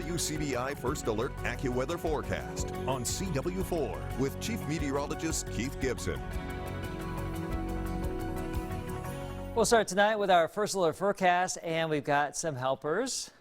WCBI First Alert AccuWeather forecast on CW4 with Chief Meteorologist Keith Gibson. We'll start tonight with our First Alert forecast, and we've got some helpers,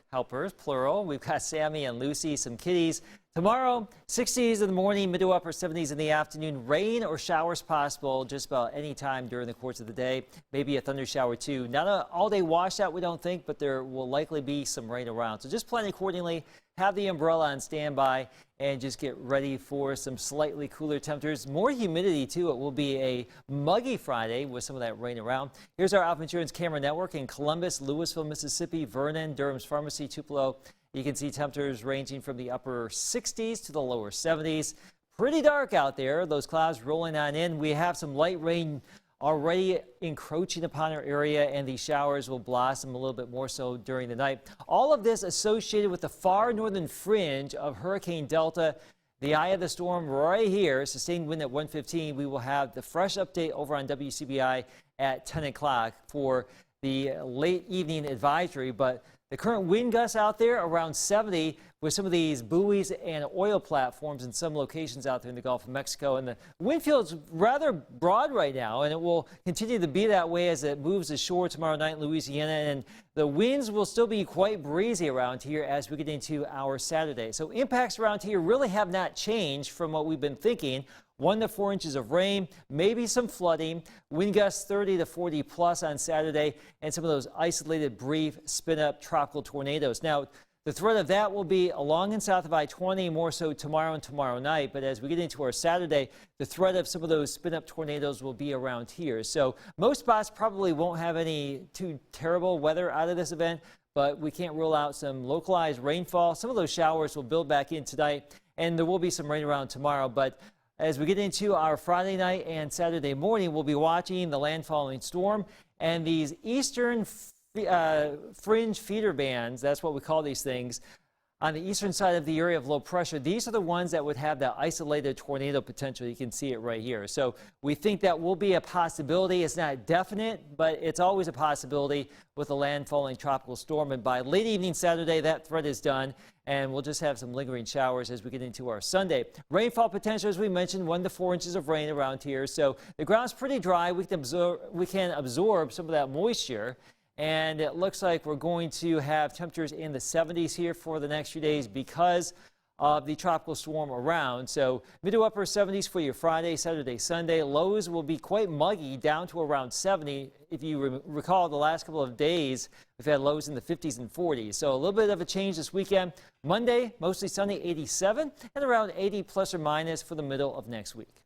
plural. We've got Sammy and Lucy, some kitties. Tomorrow, 60s in the morning, mid to upper 70s in the afternoon. Rain or showers possible just about any time during the course of the day. Maybe a thunder shower too. Not an all-day washout, we don't think, but there will likely be some rain around. So just plan accordingly. Have the umbrella on standby and just get ready for some slightly cooler temperatures. More humidity too. It will be a muggy Friday with some of that rain around. Here's our Alpha Insurance camera network in Columbus, Louisville, Mississippi, Vernon, Durham's Pharmacy, Tupelo. You can see temperatures ranging from the upper 60s to the lower 70s. Pretty dark out there. Those clouds rolling on in. We have some light rain already encroaching upon our area, and these showers will blossom a little bit more so during the night. All of this associated with the far northern fringe of Hurricane Delta. The eye of the storm right here, sustained wind at 115. We will have the fresh update over on WCBI at 10 o'clock for the late evening advisory, but the current wind gusts out there around 70 with some of these buoys and oil platforms in some locations out there in the Gulf of Mexico. And the wind field's rather broad right now, and it will continue to be that way as it moves ashore tomorrow night in Louisiana. And the winds will still be quite breezy around here as we get into our Saturday. So impacts around here really have not changed from what we've been thinking. 1 to 4 inches of rain, maybe some flooding, wind gusts 30 to 40 plus on Saturday, and some of those isolated brief spin-up tropical tornadoes. Now, the threat of that will be along and south of I-20, more so tomorrow and tomorrow night. But as we get into our Saturday, the threat of some of those spin-up tornadoes will be around here. So most spots probably won't have any too terrible weather out of this event, but we can't rule out some localized rainfall. Some of those showers will build back in tonight, and there will be some rain around tomorrow. But as we get into our Friday night and Saturday morning, we'll be watching the landfalling storm and these eastern fringe feeder bands. That's what we call these things. On the eastern side of the area of low pressure, these are the ones that would have that isolated tornado potential. You can see it right here. So we think that will be a possibility. It's not definite, but it's always a possibility with a landfalling tropical storm. And by late evening Saturday, that threat is done, and we'll just have some lingering showers as we get into our Sunday. Rainfall potential, as we mentioned, 1 to 4 inches of rain around here. So the ground's pretty dry. We can absorb some of that moisture. And it looks like we're going to have temperatures in the 70s here for the next few days because of the tropical storm around. So mid to upper 70s for your Friday, Saturday, Sunday. Lows will be quite muggy, down to around 70. If you recall, the last couple of days, we've had lows in the 50s and 40s. So a little bit of a change this weekend. Monday, mostly sunny, 87, and around 80 plus or minus for the middle of next week.